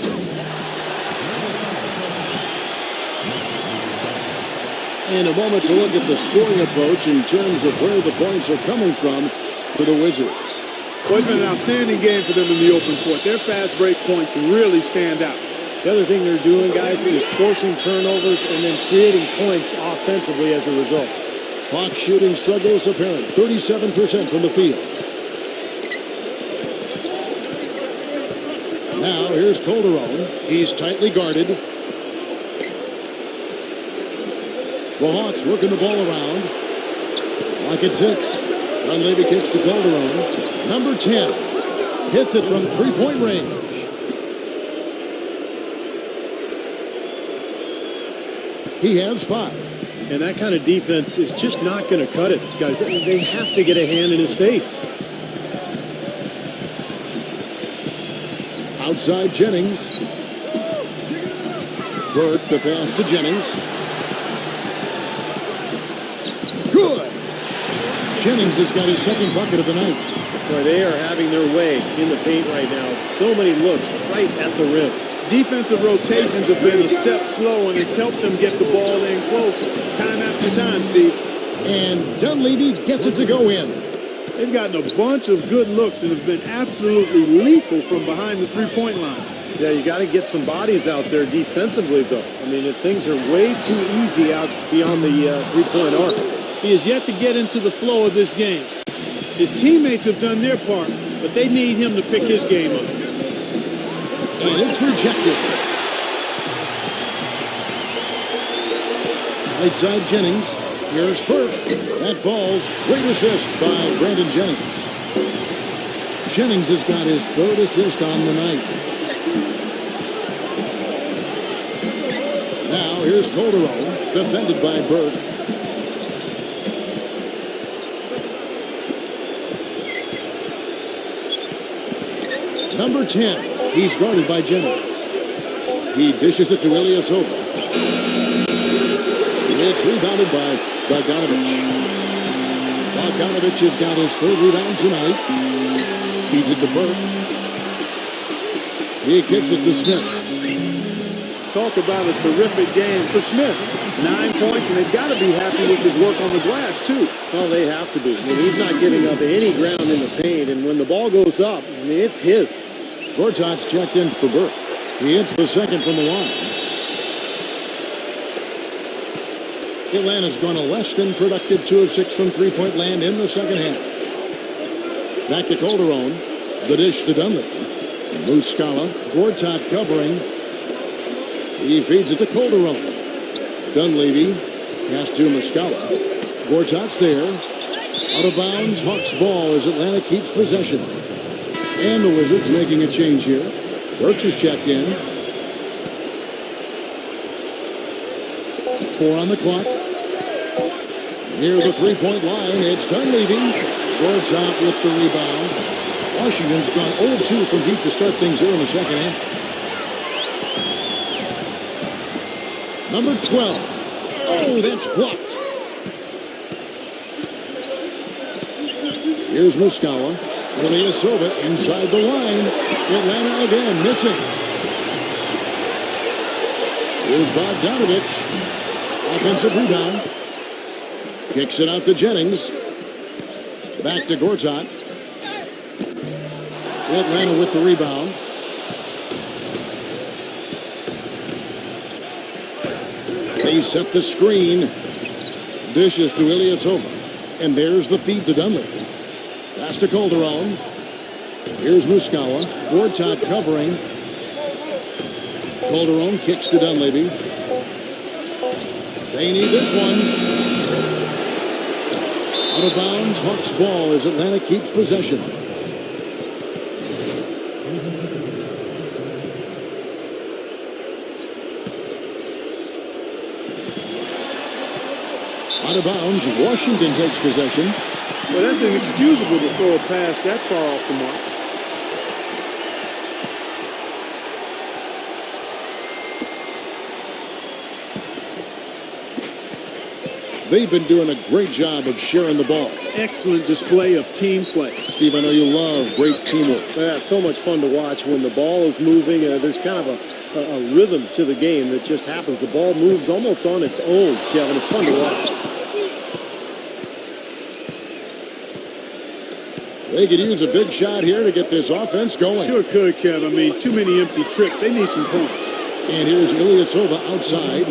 And a moment to look at the scoring approach in terms of where the points are coming from for the Wizards. Well, it's been an outstanding game for them in the open court. Their fast break points really stand out. The other thing they're doing, guys, is forcing turnovers and then creating points offensively as a result. Hawk shooting struggles apparent. 37% from the field. Now here's Calderon. He's tightly guarded. The Hawks working the ball around. Clock at 6. Dunleavy kicks to Calderon. Number 10. Hits it from three-point range. He has 5. And that kind of defense is just not going to cut it, guys. They have to get a hand in his face. Outside Jennings. Burke, the pass to Jennings. Good. Jennings has got his second bucket of the night. Boy, they are having their way in the paint right now. So many looks right at the rim. Defensive rotations have been a step slow, and it's helped them get the ball in close time after time, Steve. And Dunleavy gets it to go in. They've gotten a bunch of good looks and have been absolutely lethal from behind the three-point line. Yeah, you got to get some bodies out there defensively, though. I mean, if things are way too easy out beyond the three-point arc. He has yet to get into the flow of this game. His teammates have done their part, but they need him to pick his game up. And it's rejected. Right side Jennings. Here's Burke. That falls. Great assist by Brandon Jennings. Jennings has got his third assist on the night. Now here's Calderon. Defended by Burke. Number 10. He's guarded by Jennings. He dishes it to Ilyasova. It's rebounded by Bogdanovich. Bogdanovich has got his third rebound tonight. Feeds it to Burke. He kicks it to Smith. Talk about a terrific game for Smith. 9 points, and they've got to be happy with his work on the glass, too. Oh, they have to be. I mean, he's not giving up any ground in the paint, and when the ball goes up, I mean, it's his. Gortat's checked in for Burke. He hits the second from the line. Atlanta's gone a less than productive 2 of 6 from three-point land in the second half. Back to Calderon. The dish to Dunleavy. Muscala. Gortat covering. He feeds it to Calderon. Dunleavy. Pass to Muscala. Gortat's there. Out of bounds. Hawks ball as Atlanta keeps possession. And the Wizards making a change here. Burks is checked in. 4 on the clock. Near the three-point line, it's Dunleavy. Gortat with the rebound. Washington's gone 0-2 from deep to start things here in the second half. Number 12. Oh, that's blocked. Here's Muscala. Ilyasova inside the line. Atlanta again missing. Here's Bogdanovich. Offensive rebound. Kicks it out to Jennings. Back to Gortat. Atlanta with the rebound. They set the screen. Dishes to Ilyasova. And there's the feed to Dunleavy. Pass to Calderon. Here's Muscala. Gortat covering. Calderon kicks to Dunleavy. They need this one. Out of bounds, Hawks ball as Atlanta keeps possession. Out of bounds, Washington takes possession. Well, that's inexcusable to throw a pass that far off the mark. They've been doing a great job of sharing the ball. Excellent display of team play. Steve, I know you love great teamwork. Yeah, it's so much fun to watch when the ball is moving. There's kind of a rhythm to the game that just happens. The ball moves almost on its own, Kevin. It's fun to watch. They could use a big shot here to get this offense going. Sure could, Kev. I mean, too many empty trips. They need some points. And here's Ilyasova outside.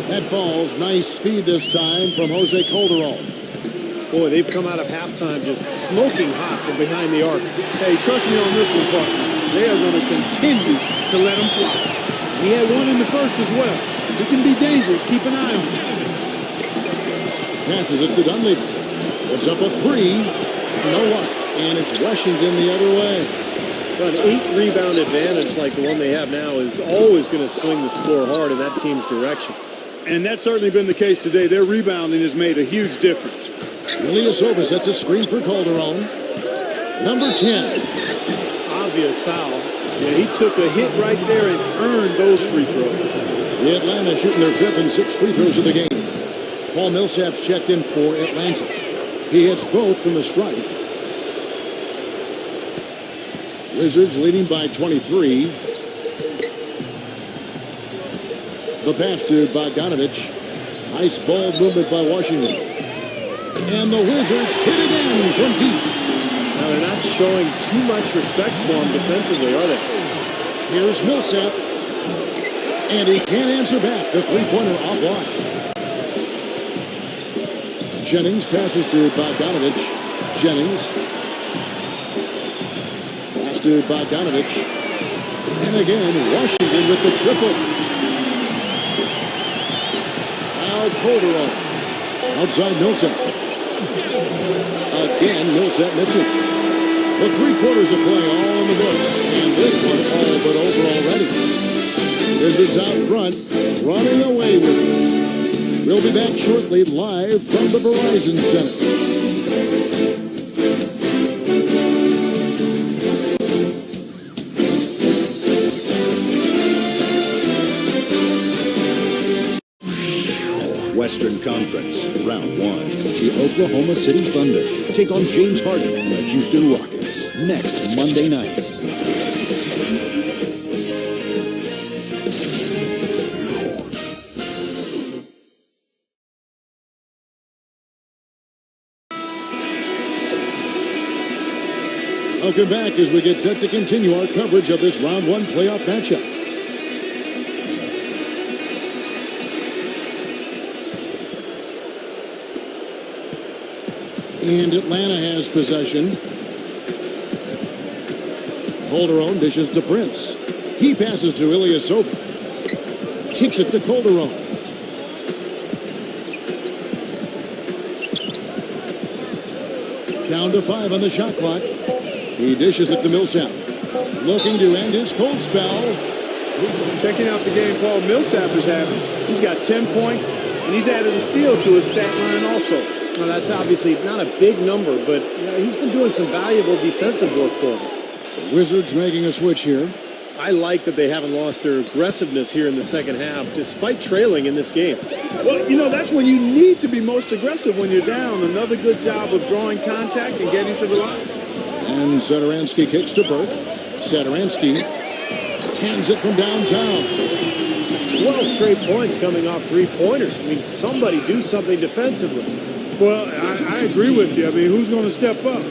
That ball's nice feed this time from Jose Calderon. Boy, they've come out of halftime just smoking hot from behind the arc. Hey, trust me on this one, partner. They are going to continue to let them fly. He had one in the first as well. He can be dangerous. Keep an eye on him. Passes it to Dunleavy. It's up a three. No luck. And it's Washington the other way. But an 8-rebound advantage like the one they have now is always going to swing the score hard in that team's direction. And that's certainly been the case today. Their rebounding has made a huge difference. Ilyasova sets a screen for Calderon. Number 10. Obvious foul. Yeah, he took a hit right there and earned those free throws. The Atlanta shooting their 5th and 6th free throws of the game. Paul Millsap's checked in for Atlanta. He hits both from the stripe. Wizards leading by 23. The pass to Bogdanovich. Nice ball movement by Washington. And the Wizards hit again from deep. Now they're not showing too much respect for him defensively, are they? Here's Millsap. And he can't answer back. The three-pointer offline. Jennings passes to Bogdanovich. Jennings. Pass to Bogdanovich. And again, Washington with the triple. Now Calderon. Outside Millsap. Again, Millsap missing. The 3 quarters of play all in the books. And this one all but over already. Wizards out front, running away with it. We'll be back shortly live from the Verizon Center. Western Conference, Round 1. The Oklahoma City Thunder take on James Harden and the Houston Rockets. Sports, next Monday night. Welcome back as we get set to continue our coverage of this round one playoff matchup. And Atlanta has possession. Calderon dishes to Prince. He passes to Ilyasova. Kicks it to Calderon. Down to 5 on the shot clock. He dishes it to Millsap. Looking to end his cold spell. Checking out the game Paul Millsap is having. He's got 10 points, and he's added a steal to his stat line also. Well, that's obviously not a big number, but he's been doing some valuable defensive work for him. The Wizards making a switch here. I like that they haven't lost their aggressiveness here in the second half, despite trailing in this game. Well, you know, that's when you need to be most aggressive when you're down. Another good job of drawing contact and getting to the line. And Satoransky kicks to Burke. Satoransky cans it from downtown. It's 12 straight points coming off three-pointers. I mean, somebody do something defensively. Well, I agree with you. I mean, who's going to step up?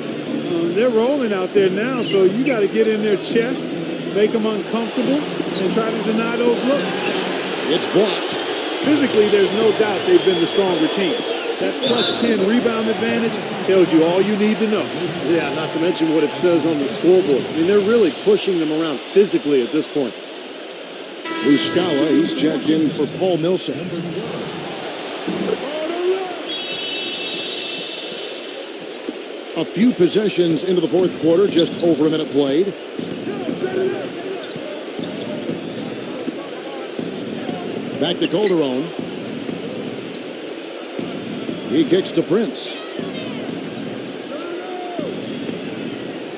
They're rolling out there now, so you got to get in their chest, make them uncomfortable, and try to deny those looks. It's blocked. Physically, there's no doubt they've been the stronger team. That plus 10 rebound advantage tells you all you need to know. Yeah, not to mention what it says on the scoreboard. I mean, they're really pushing them around physically at this point. Muscala, he's checked in for Paul Millsap. A few possessions into the fourth quarter, just over a minute played. Back to Calderon. He kicks to Prince.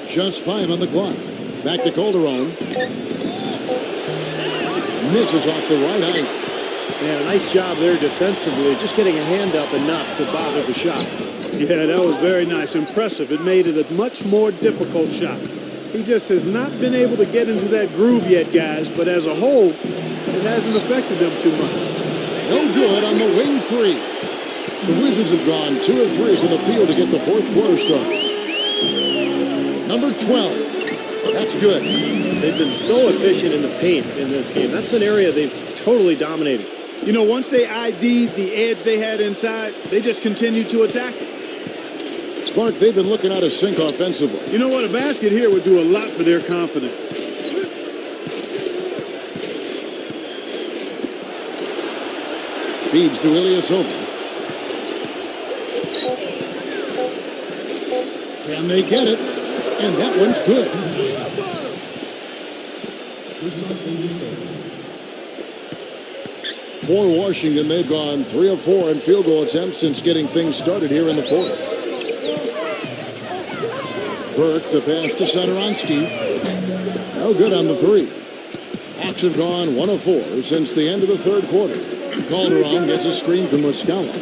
Just 5 on the clock. Back to Calderon. Misses off the right eye. Yeah, nice job there defensively, just getting a hand up enough to bother the shot. Yeah, that was very nice. Impressive. It made it a much more difficult shot. He just has not been able to get into that groove yet, guys, but as a whole, it hasn't affected them too much. No good on the wing three. The Wizards have gone 2 of 3 from the field to get the fourth quarter started. Number 12. That's good. They've been so efficient in the paint in this game. That's an area they've totally dominated. You know, once they ID'd the edge they had inside, they just continued to attack it. Clark, they've been looking out of sync offensively. You know what? A basket here would do a lot for their confidence. Feeds to Ilyasova. Can they get it? And that one's good. For Washington, they've gone 3 of 4 in field goal attempts since getting things started here in the fourth. Burke, the pass to Satoransky. No good on the 3. Hawks have gone 1 of 4 since the end of the third quarter. Calderon gets a screen from Muscala.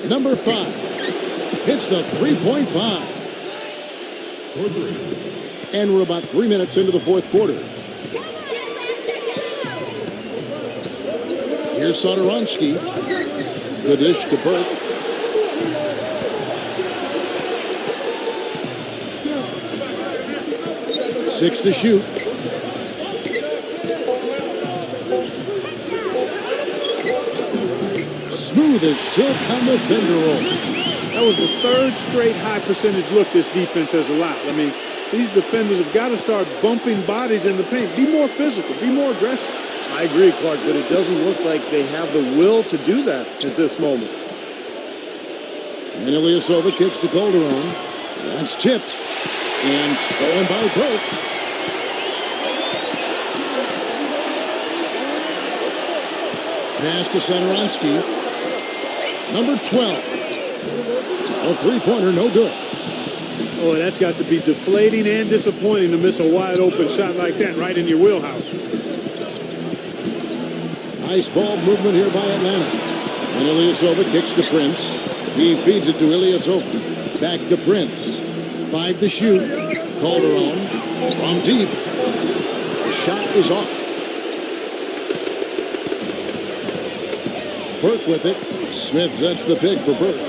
Number 5 hits the three-point bomb. And we're about 3 minutes into the fourth quarter. Here's Satoransky. The dish to Burke. Six to shoot. Smooth as silk on the finger roll. That was the third straight high percentage look this defense has allowed. I mean, these defenders have got to start bumping bodies in the paint. Be more physical. Be more aggressive. I agree, Clark, but it doesn't look like they have the will to do that at this moment. And Ilyasova kicks to Calderon. That's tipped. And stolen by Burke. Pass to Satoransky. Number 12. A three-pointer, no good. Oh, that's got to be deflating and disappointing to miss a wide-open shot like that right in your wheelhouse. Nice ball movement here by Atlanta. And Ilyasova kicks to Prince. He feeds it to Ilyasova. Back to Prince. 5 to shoot. Calderon from deep. The shot is off. Burke with it. Smith sets the pick for Burke.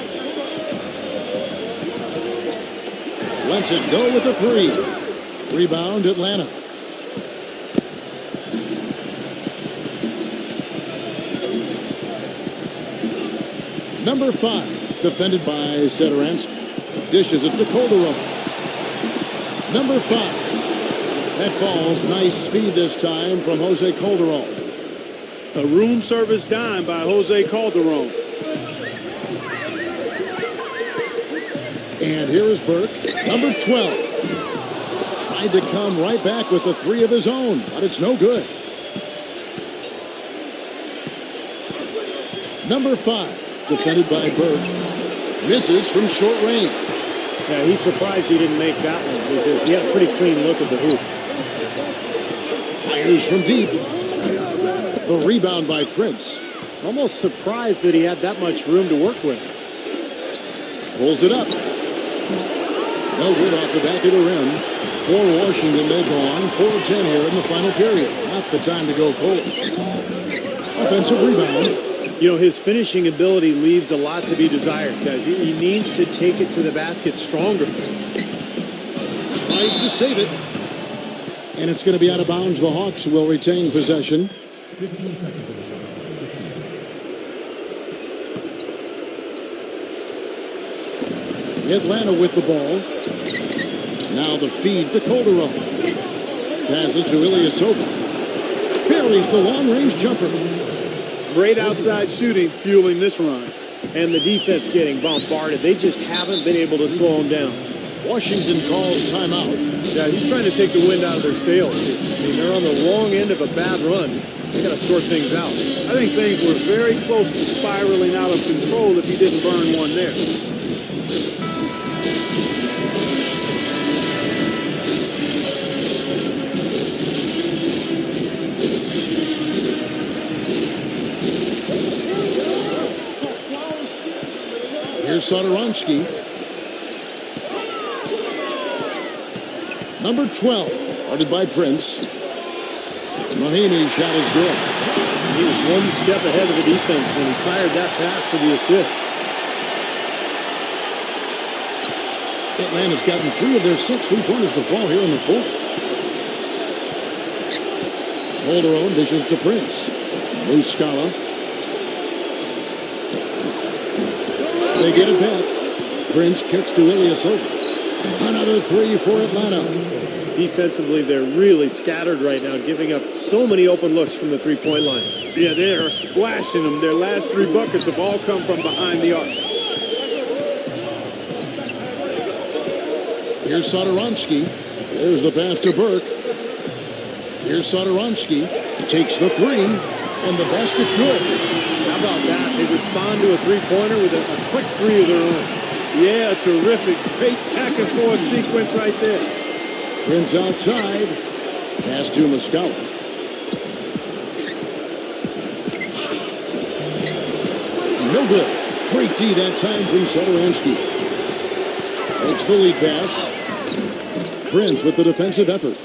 Lets it go with the 3. Rebound, Atlanta. Number 5, defended by Satoransky. Dishes it to Calderon. Number 5. That falls. Nice feed this time from Jose Calderon. A room service dime by Jose Calderon. And here is Burke, number 12. Tried to come right back with the 3 of his own, but it's no good. Number 5. Defended by Burke. Misses from short range. Yeah, he's surprised he didn't make that one because he had a pretty clean look at the hoop. Fires from deep. The rebound by Prince. Almost surprised that he had that much room to work with. Pulls it up. No good off the back of the rim. For Washington, they go on 4 of 10 here in the final period. Not the time to go cold. Offensive rebound. You know, his finishing ability leaves a lot to be desired, guys. He needs to take it to the basket stronger. Tries to save it. And it's going to be out of bounds. The Hawks will retain possession. 15 seconds. Atlanta with the ball. Now the feed to Calderon. Passes to Ilyasova. Buries the long-range jumper. Great outside shooting fueling this run. And the defense getting bombarded. They just haven't been able to slow him down. Washington calls timeout. Yeah, he's trying to take the wind out of their sails. I mean, they're on the wrong end of a bad run. They got to sort things out. I think things were very close to spiraling out of control if he didn't burn one there. Here's Satoransky. Number 12, guarded by Prince. Mahinmi's shot is good. He was one step ahead of the defense when he fired that pass for the assist. Atlanta's gotten 3 of their 6 3-pointers to fall here in the 4th. Calderon dishes to Prince. Muscala. They get it back. Prince kicks to Ilyasova. Another 3 for Atlanta. Defensively, they're really scattered right now, giving up so many open looks from the three-point line. Yeah, they are splashing them. Their last 3 buckets have all come from behind the arc. Here's Satoransky. There's the pass to Burke. Here's Satoransky. Takes the 3. And the basket good. How about that? They respond to a three-pointer with a quick 3 of their own. Yeah, terrific. Great back and forth sequence right there. Prince outside. Pass to Muscala. No good. Great D that time from Satoransky. Makes the lead pass. Prince with the defensive effort.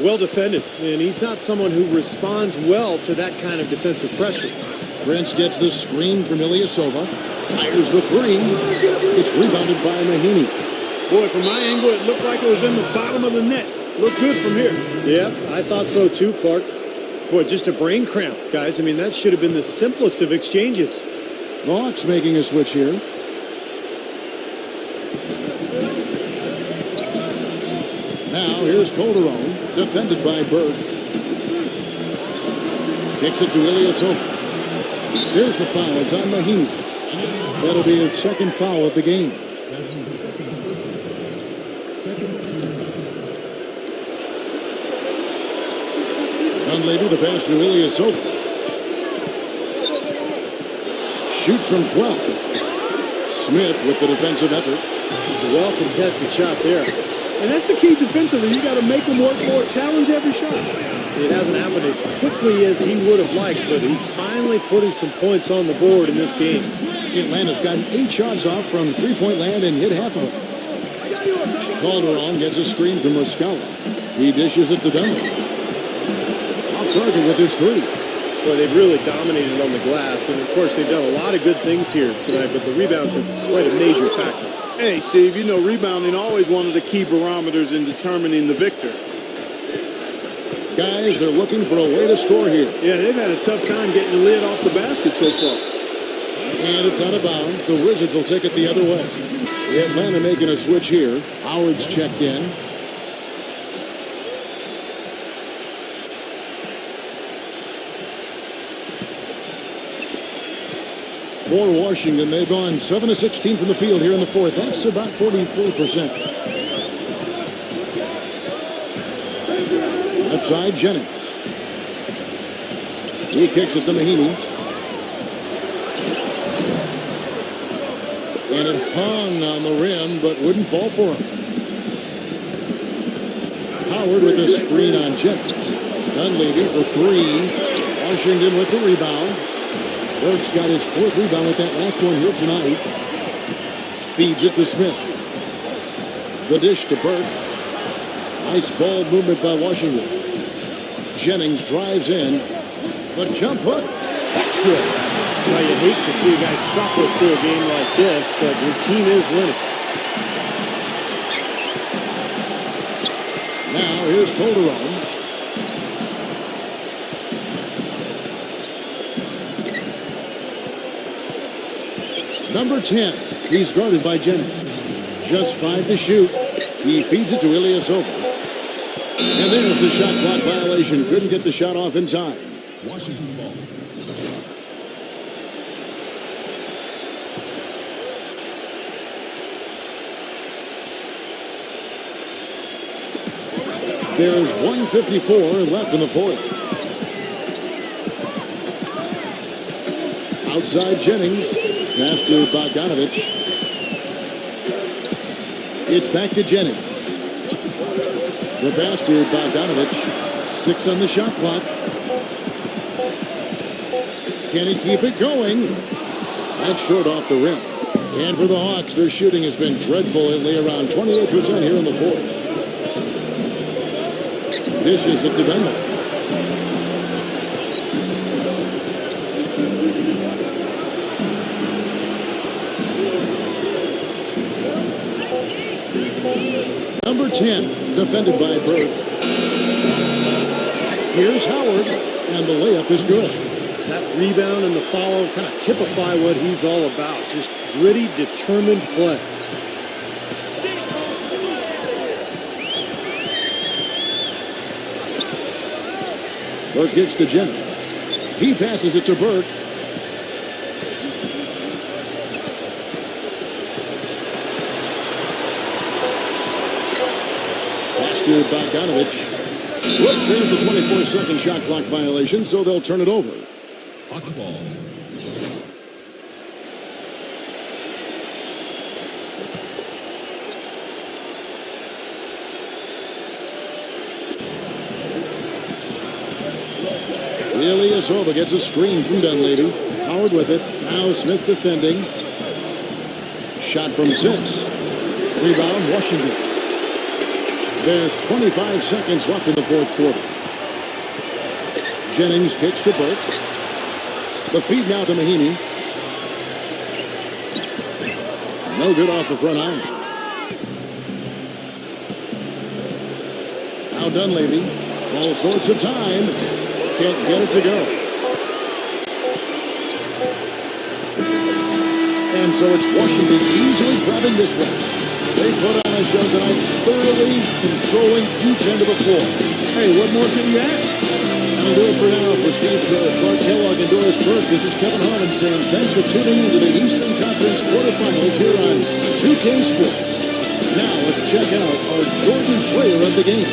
Well defended, and he's not someone who responds well to that kind of defensive pressure. Prince gets the screen from Ilyasova. Fires the 3. It's rebounded by Mahinmi. Boy, from my angle, it looked like it was in the bottom of the net. Looked good from here. Yeah, I thought so too, Clark. Boy, just a brain cramp, guys. I mean, that should have been the simplest of exchanges. The Hawks making a switch here. Now, here's Calderon, defended by Burke. Kicks it to Ilyasova. Here's the foul. It's on Mahinmi. That'll be his 2nd foul of the game. That's his second team. Dunleavy, the pass to Ilyasova. Shoots from 12. Smith with the defensive effort. A well-contested shot there. And that's the key defensively. You got to make them work for it. Challenge every shot. It hasn't happened as quickly as he would have liked, but he's finally putting some points on the board in this game. Atlanta's gotten 8 shots off from three-point land and hit half of them. Calderon gets a screen from Muscala. He dishes it to Dunley. Off target with his three. Well, they've really dominated on the glass, and of course they've done a lot of good things here tonight, but the rebounds are quite a major factor. Hey, Steve, you know rebounding always one of the key barometers in determining the victor. Guys, they're looking for a way to score here. Yeah, they've had a tough time getting the lid off the basket so far. And it's out of bounds. The Wizards will take it the other way. Atlanta making a switch here. Howard's checked in. For Washington, they've gone 7 of 16 from the field here in the fourth. That's about 43%. Left side, Jennings. He kicks it to Mahinmi. And it hung on the rim, but wouldn't fall for him. Howard with a screen on Jennings. Dunleavy for three. Washington with the rebound. Burke's got his fourth rebound with that last one here tonight. Feeds it to Smith. The dish to Burke. Nice ball movement by Washington. Jennings drives in. The jump hook. That's good. Now, you hate to see a guy suffer through a game like this, but his team is winning. Now here's Calderon. Number 10. He's guarded by Jennings. Just 5 to shoot. He feeds it to Ilyasova. And there's the shot clock violation. Couldn't get the shot off in time. Washington ball. There's 1:54 left in the fourth. Outside Jennings. Pass to Bogdanovich. It's back to Jennings. The pass to Bogdanovich. 6 on the shot clock. Can he keep it going? That's short off the rim. And for the Hawks, their shooting has been dreadful lately, around 28% here in the fourth. Dishes it to Dunlap. Number 10, defended by Burke. Here's Howard, and the layup is good. That rebound and the follow kind of typify what he's all about. Just gritty, determined play. Burke gets to Jennings. He passes it to Burke. Pass to Bogdanovich. Whoops, there's the 24-second shot clock violation, so they'll turn it over. Hawks ball. Ilyasova gets a screen from Dunleavy. Howard with it. Now Smith defending. Shot from 6. Rebound, Washington. There's 25 seconds left in the fourth quarter. Jennings kicks to Burke. The feed now to Mahinmi. No good off the front iron. Now Dunleavy. All sorts of time. Can't get it to go. And so it's Washington easily grabbing this one. They put on a show tonight, thoroughly controlling each end of the floor. Hey, what more can you ask? That'll do it for now. For Steve Kerr, Clark Kellogg, and Doris Burke, this is Kevin Harlan saying thanks for tuning into the Eastern Conference quarterfinals here on 2K Sports. Now let's check out our Jordan player of the game.